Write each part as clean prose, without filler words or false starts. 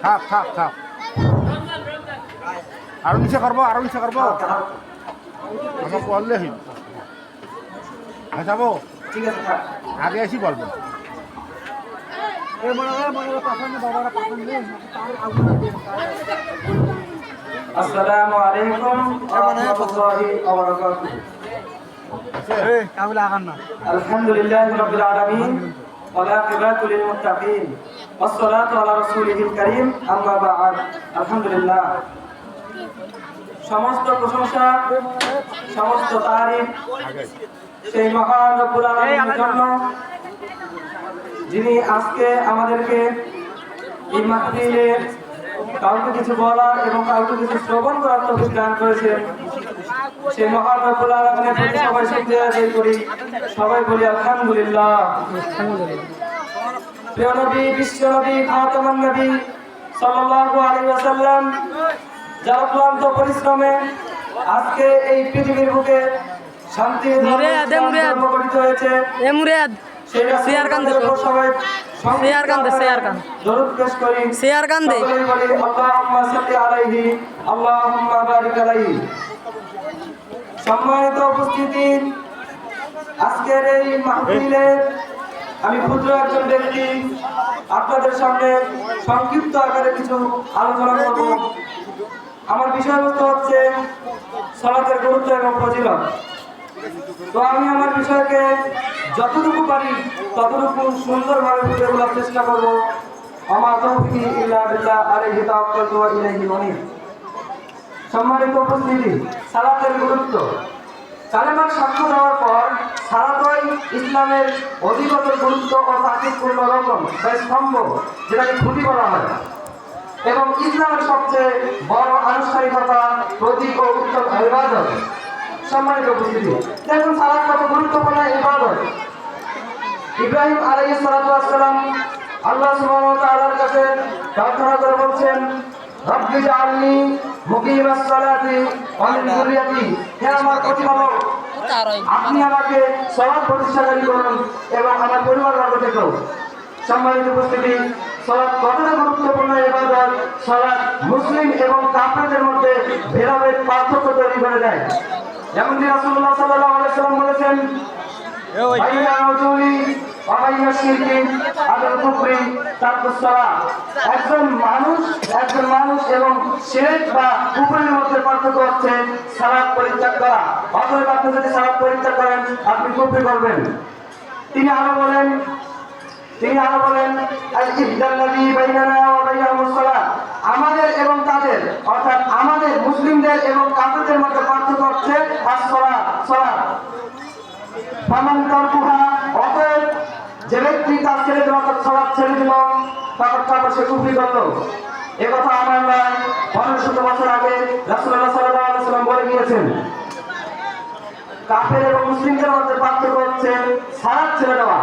থাক থাক থাক আরো নিচে করবো আমার করলে হিল হ্যাঁ যাবো ঠিক আছে থাক। আগে এসি বলবেন আসসালামু আলাইকুম ওয়া রাহমাতুল্লাহি ওয়া বারাকাতুহু। আলহামদুলিল্লাহি রাব্বিল আলামিন ওয়া আকিবাতু লিল মুত্তাকিন ওয়াসসালাতু আলা রাসূলিল কারীম আম্মা বা'দ। আলহামদুলিল্লাহ, সমস্ত প্রশংসা সমস্ত তারিফ সেই মহান রব্বুল আলামিনের জন্য, যিনি আজকে আমাদেরকে এই মাহফিলে কাউকে কিছু বলার এবং কাউকে কিছু শ্রবণ করার তৌফিক দান করেছেন। সেই মহান রব্বুল আলামিনের প্রতি সবাই শুকরিয়া আদায় করি, সবাই বলি আলহামদুলিল্লাহ। প্রিয় নবী, বিশ্ব নবী, খাতামুন নবী সাল্লাল্লাহু আলাইহি ওয়াসাল্লাম যার অক্লান্ত পরিশ্রমে আজকে এই পৃথিবীর বুকে শান্তি ধর্ম গঠিত হয়েছে। সম্মানিত উপস্থিতি, আজকের এই মাহফিলে আমি ক্ষুদ্র একজন ব্যক্তি আপনাদের সামনে সংক্ষিপ্ত আকারে কিছু আলোচনা করব। আমার বিষয়বস্তু হচ্ছে সালাতের গুরুত্ব এবং ফজিলত। তো আমি আমার বিষয়কে যতটুকু পারি ততটুকু সুন্দরভাবে ফুটে তোলার চেষ্টা করবো। আমার তৌফিক ইল্লা বিল্লাহ, আলাইহি তাওয়াক্কালতু ওয়া ইলাইহি উনীব। সম্মানিত উপস্থিতি, সালাতের গুরুত্ব। কালেমার সাক্ষ্য দেওয়ার পর সালাতই ইসলামের অধিকতর গুরুত্ব ও তাকিদপূর্ণ রকম বা স্তম্ভ, যেটাকে খুঁটি বলা হয়, এবং ইসলামের সবচেয়ে বড় আনুষ্ঠানিকতা, প্রতীক ও উত্তম ইবাদত। সম্মানিত উপস্থিতি, দেখুন সালাত কত গুরুত্বপূর্ণ ইবাদত। ইব্রাহিম আলাইহিস সালাতু ওয়াস সালাম আল্লাহ সুবহানাহু ওয়া তাআলার কাছে প্রার্থনা করে বলছেন, রব্বি জাআলনি মুকিমাস সালাতি ওয়া মিন যুররিয়াতি, হে আমার প্রতিপালক, আপনি আমাকে সালাত প্রতিষ্ঠাকারী করুন এবং আমার পরিবারবর্গ থেকেও। সম্মানিত উপস্থিতি, সালাত কতটা গুরুত্বপূর্ণ ইবাদত, সালাত মুসলিম এবং কাফেরদের মধ্যে ভেদাভেদ, পার্থক্য তৈরি করে দেয়। যেমন রাসূলুল্লাহ সাল্লাল্লাহু আলাইহি ওয়াসাল্লাম বলেছেন, বাইনা রাজুলি ওয়া বাইনা শিরকি আল কুফরি তারকুস সালাত। একজন মানুষ এবং শিরক বা কুফরের মধ্যে পার্থক্য হচ্ছে সালাত পরিত্যাগ করা। অতএব আপনি যদি সালাত পরিত্যাগ করেন, আপনি কুফরি করবেন। তিনি আরো বলেন আল ইফদাল্লাযী বাইনানা ওয়া বাইনাহুমুস সালাত, আমাদের এবং তাদের, অর্থাৎ আমাদের মুসলিমদের এবং কাফেরদের মধ্যে পার্থক্য হচ্ছে সালাত। ফামান তারকুহা, অতএব যে ব্যক্তি তার ছেড়ে দিল, অর্থাৎ সালাত ছেড়ে দিল, তারপর সে কুফরি করল। এ কথা আমার নয়, 1500 বছর আগে রাসূলুল্লাহ সাল্লাল্লাহু আলাইহি ওয়াসাল্লাম বলে গিয়েছেন। কাফের এবং মুসলিমদের মধ্যে পার্থক্য হচ্ছে সালাত ছেড়ে দেওয়া।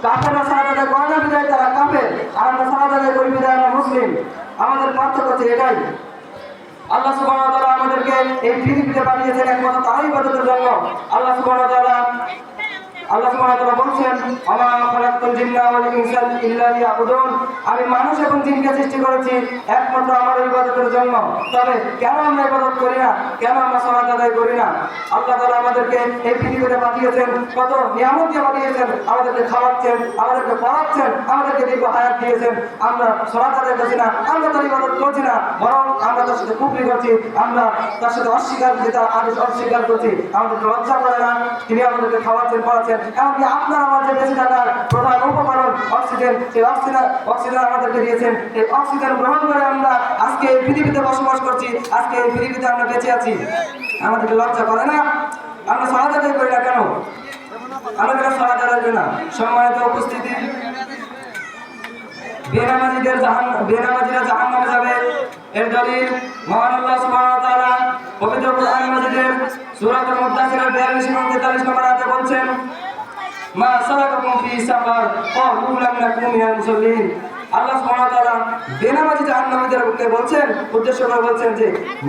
কাফেররা সালাত আদায় করে না বিধায় তারা কাফের, আর আমরা সালাত আদায় করি বিধায় আমরা মুসলিম। আমাদের পার্থক্য হচ্ছে এটাই। আল্লাহ সুবহানাহু ওয়া তাআলা আমাদেরকে এই পৃথিবীতে পাঠিয়েছেন একমাত্র তারই ইবাদতের জন্য। আল্লাহ সুবহানাহু ওয়া তাআলা বলছেন, আমা খালাকতুল জিন্না ওয়াল ইনসা ইল্লা লিয়াবুদুন, আমি মানুষ এবং জিনকে সৃষ্টি করেছি একমাত্র আমার ইবাদতের জন্য। তবে কেন আমরা ইবাদত করি না, কেন আমরা সালাত আদায় করি না? আল্লাহ তাআলা আমাদেরকে এই পৃথিবীতে পাঠিয়েছেন, কত নিয়ামত দিয়ে পাঠিয়েছেন, আমাদেরকে খাওয়াচ্ছেন, আমাদেরকে পড়াচ্ছেন, আমাদেরকে দীর্ঘ হায়াত দিয়েছেন। আমরা সালাত আদায় করছি না, আমরা তার ইবাদত করছি না, বরং আমরা তার সাথে কুফরি করছি, আমরা তার সাথে অস্বীকার করছি, তার আদেশ অস্বীকার করছি। আমাদেরকে লজ্জা করে না, তিনি আমাদেরকে খাওয়াচ্ছেন, পড়াচ্ছেন। এমনকি আপনার আমার যে বেঁচে থাকার প্রধান উপকরণ অক্সিজেন, সেই অক্সিজেন আমাদেরকে দিয়েছেন। এই অক্সিজেন গ্রহণ করে আমরা আজকে এই পৃথিবীতে বসবাস করছি, আজকে এই পৃথিবীতে আমরা বেঁচে আছি। আমাদেরকে লজ্জা করে না? আমরা সালাত আদায় করি না কেন? আমরা কেন সালাত আদায় করি না? সম্মানিত উপস্থিতি, বেনামাজিরা জাহান্নামে যাবে, এর দলিল মহান আল্লাহ সুবহানাহু ওয়া তাআলা পবিত্র কোরআন মাজিদের সূরাতুল মুদাথিরের 42 এবং 43 নম্বর আয়াতে বলছেন, মা সালাকাকুম ফি সাকার ক্বালু লাম নাকুম মিনাল মুসাল্লিন। আল্লাহ সুবহানাহু ওয়া তাআলা বেনামাজি জাহান্নামীদেরকে বলছেন, উদ্দেশ্য করে বলছেন যে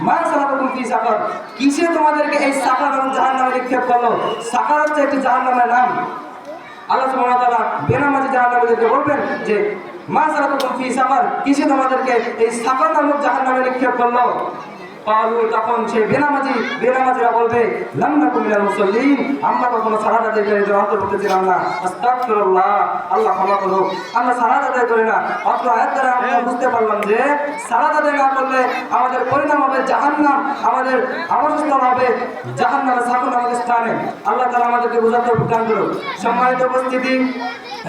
মা সালাকাকুম ফি সাকার, কিসে তোমাদেরকে এই সাকার এবং জাহান্নামে নিক্ষেপ করলো? সাকার হচ্ছে একটি জাহান্নামের নাম। আল্লাহ সুবহানাহু ওয়া তাআলা বেনামাজি জাহান্নামীদেরকে বলবেন যে মা সালাকুকুম ফি সাকার, কিসে তোমাদেরকে এই সাকার নামক জাহান্নামে নিক্ষেপ করলো? কালু, তখন সেই বেনামাজিরা বলবে লাম নাকু মিনাল মুসাল্লিন, আমরা কখনো সালাত আদায়কারীদের অন্তর্ভুক্ত ছিলাম না। আস্তাগফিরুল্লাহ, আল্লাহ ক্ষমা করুন, আমরা সালাত আদায় করি না। অত্র আয়াত দ্বারা আমরা বুঝতে পারলাম যে সালাত আদায় না করলে আমাদের পরিণাম হবে জাহান্নাম, আমাদের আবাসস্থল হবে জাহান্নামের সাকুন নামক স্থানে। আল্লাহ তাআলা আমাদেরকে বুঝাতে দান করুন। সম্মানিত উপস্থিতি,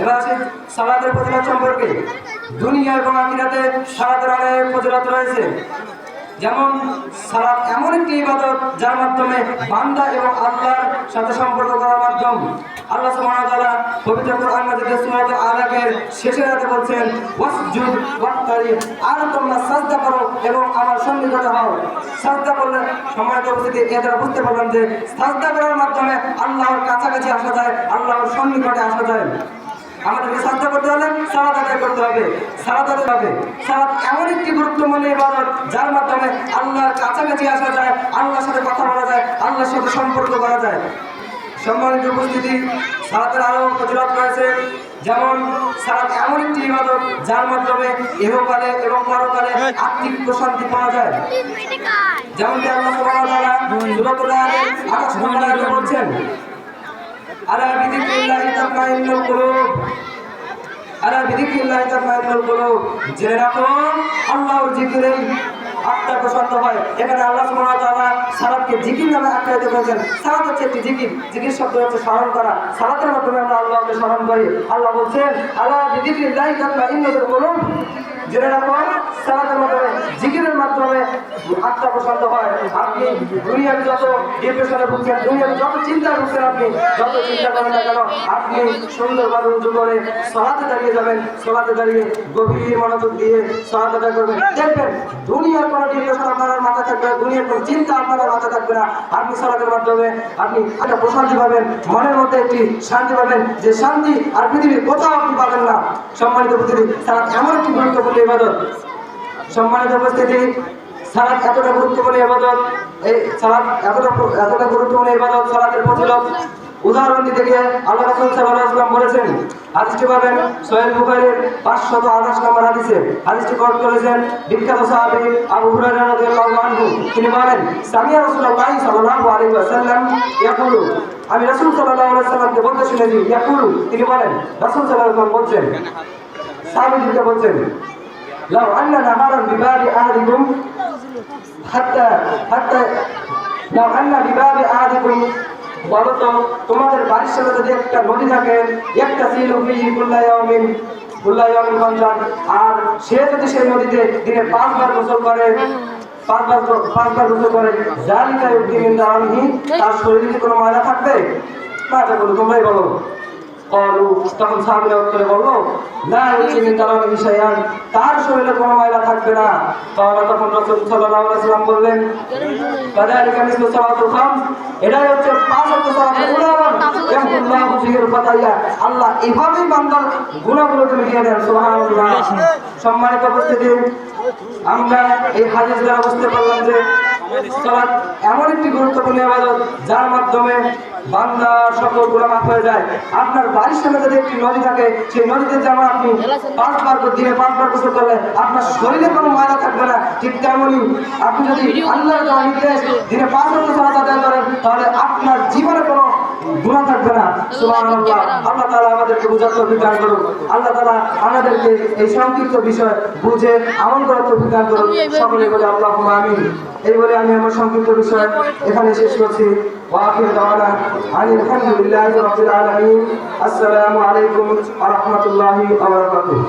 এবার আসি সালাতের ফজিলত সম্পর্কে। দুনিয়া এবং আখিরাতে সালাতের অনেক ফজিলত রয়েছে। যেমন সালাত এমন একটি ইবাদত যার মাধ্যমে বান্দা এবং আল্লাহর সাথে সম্পর্ক করার মাধ্যম। আল্লাহ সুবহানাহু ওয়া তাআলা পবিত্র কোরআন মাজিদের সূরা আল-আলাকের শেষের আয়াতে বলছেন ওয়াসজুদ ওয়াক্তারিব, আর তোমরা সাজদা করো এবং আমার সন্নিকটে হও। সাজদা করলে সম্মানিত উপস্থিতি, এর দ্বারা বুঝতে পারলাম যে সাজদা করার মাধ্যমে আল্লাহর কাছাকাছি আসা যায়, আল্লাহর সন্নিকটে আসা যায়। আমাদেরকে সাজদা করতে হলে সালাত আদায় করতে হবে, সালাত আদায় হবে। সালাত এমন একটি গুরুত্বপূর্ণ ইবাদত যার মাধ্যমে আল্লাহর কাছাকাছি আসা যায়, আল্লাহর সাথে কথা বলা যায়, আল্লাহর সাথে সম্পর্ক করা যায়। সম্মানিত উপস্থিতি, সালাতের আরো ফজিলত রয়েছে। যেমন সালাত এমন একটি ইবাদত যার মাধ্যমে ইহকালে এবং পরকালে আত্মিক প্রশান্তি পাওয়া যায়। যেমনটি আল্লাহ সুবহানাহু ওয়া তাআলা সূরাতুল আকাশ নম্বর আয়াতে বলছেন আলা বিযিকরিল্লাহি তাতমাইন্নুল কুলুব, আলা বিযিকরিল্লাহি তাতমাইন্নুল কুলুব, জেনে রাখো আল্লাহর জিকিরে আত্মা প্রশান্ত হয়। এখানে আল্লাহ সুবহানাহু ওয়া তাআলা সালাতকে জিকির নামে আখ্যায়িত করেছেন। সালাত হচ্ছে একটি জিকির, জিকির শব্দ হচ্ছে স্মরণ করা। সালাতের মাধ্যমে আমরা আল্লাহকে স্মরণ করি। আল্লাহ বলছেন আলা বিযিকরিল্লাহি তাতমাইন্নুল কুলুব, জেনে রাখো সালাতের মাধ্যমে, জিকিরের মাধ্যমে আত্মা প্রশান্ত হয়। আপনি দুনিয়ার যত ডিপ্রেশনে ভুগছেন, দুনিয়ার যত চিন্তা ভুগছেন, আপনি যত চিন্তা করেন না কেন, আপনি সুন্দরভাবে উঁচু করে সালাতে দাঁড়িয়ে যাবেন। সালাতে দাঁড়িয়ে গভীর মনোযোগ দিয়ে সালাত আদায় করবেন। দেখবেন দুনিয়ার কোনো ডিপ্রেশন আপনার মাথা থাকবে না, দুনিয়ার কোনো চিন্তা আপনার মাথা থাকবে না। আপনি সালাতের মাধ্যমে আপনি একটা প্রশান্তি পাবেন, মনের মধ্যে একটি শান্তি পাবেন, যে শান্তি আর পৃথিবীর কোথাও আপনি পাবেন না। সম্মানিত উপস্থিতি, সালাত এমন একটি গুরুত্বপূর্ণ ইবাদত। সম্মানিত উপস্থিতি, সালাত এতটা গুরুত্বপূর্ণ ইবাদত, এই সালাত এতটা গুরুত্বপূর্ণ ইবাদত, সালাতের ফজিলত উদাহরণ দিতে গিয়ে আল্লাহ রাসূল সাল্লাল্লাহু আলাইহি ওয়াসাল্লাম বলেছেন, হাদিসটি পাবেন সহিহ বুখারীর 528 নম্বর হাদিসে। হাদিসটি কোট করেছেন বিখ্যাত সাহাবী আবু হুরায়রা রাদিয়াল্লাহু আনহু। তিনি বলেন সামিয়া রাসূলুল্লাহ সাল্লাল্লাহু আলাইহি ওয়াসাল্লাম ইয়াকুলু, আমি রাসূল সাল্লাল্লাহু আলাইহি ওয়াসাল্লামকে বলতে শুনেছি, ইয়াকুলু, তিনি বলেন রাসূল সাল্লাল্লাহু আলাইহি ওয়াসাল্লাম বলছেন, সাহাবীদেরকে বলছেন লাউ আন্না নাহারান বিবাবি আহাদিকুম হাত্তা লাউ আন্না বিবাবি আহাদিকুম, বলো তো তোমাদের বাড়ির সামনে যদি একটা নদী থাকে, একটা সিলু ফিহি কুল্লা ইয়াউমিন ফানজান, আর সে যদি সেই নদীতে দিনে 5 বার গোসল করে, 5 বার গোসল করে, জালিকা ইউকিমিন দাওয়ানিহি, তার শরীরে কোনো ময়লা থাকবে না? এটা বলো, তোমরাই বলো। তখন সাহাবীরা উত্তরে বললো না ইউকিমিন দাওয়ানিহি শাইআন, তার শরীরে কোনো ময়লা থাকবে না। তখন রাসূল সাল্লাল্লাহু আলাইহি ওয়াসাল্লাম বললেন কাযালিকা মিসলু সালাতুল খামস, এটাই হচ্ছে 5 ওয়াক্ত সালাতের উদাহরণ। ইয়াহুল্লাহু ফিহিল ফাতাইয়া, আল্লাহ এভাবেই বান্দার গুনাহগুলো মিটিয়ে দেন। সুবহানাল্লাহ। সম্মানিত উপস্থিতি, আমরা এই হাদিস দ্বারা বুঝতে পারলাম যে সালাত এমন একটি গুরুত্বপূর্ণ ইবাদত যার মাধ্যমে বান্দা সকল গুনাহ মাফ হয়ে যায়। আপনার বাড়ির সামনে যদি একটি নদী থাকে, সেই নদীতে যেমন আপনি 5 বার দিনে 5 বার গোসল করলে আপনার শরীরে কোনো ময়লা থাকবে না, ঠিক তেমনই আপনি যদি আল্লাহর দেওয়া নির্দেশ দিনে 5 ওয়াক্ত সালাত আদায় করেন, তাহলে আপনার জীবনে কোনো গুনাহ থাকবে না। সুবহানাল্লাহ। আল্লাহ তাআলা আমাদেরকে বুঝার তৌফিক দান করুন। আল্লাহ তাআলা আমাদেরকে এই সংক্ষিপ্ত বিষয় বুঝে আমল করার তৌফিক দান করুন। সকলে বলে আল্লাহুম্মা আমিন। এই বলে আমি আমার সংক্ষিপ্ত বিষয় এখানে শেষ করছি। ওয়া আখিরু দাওয়ানা আলহামদুলিল্লাহি রাব্বিল আলামিন। আসসালামু আলাইকুম ওয়া রাহমাতুল্লাহি ওয়া বারাকাতুহু।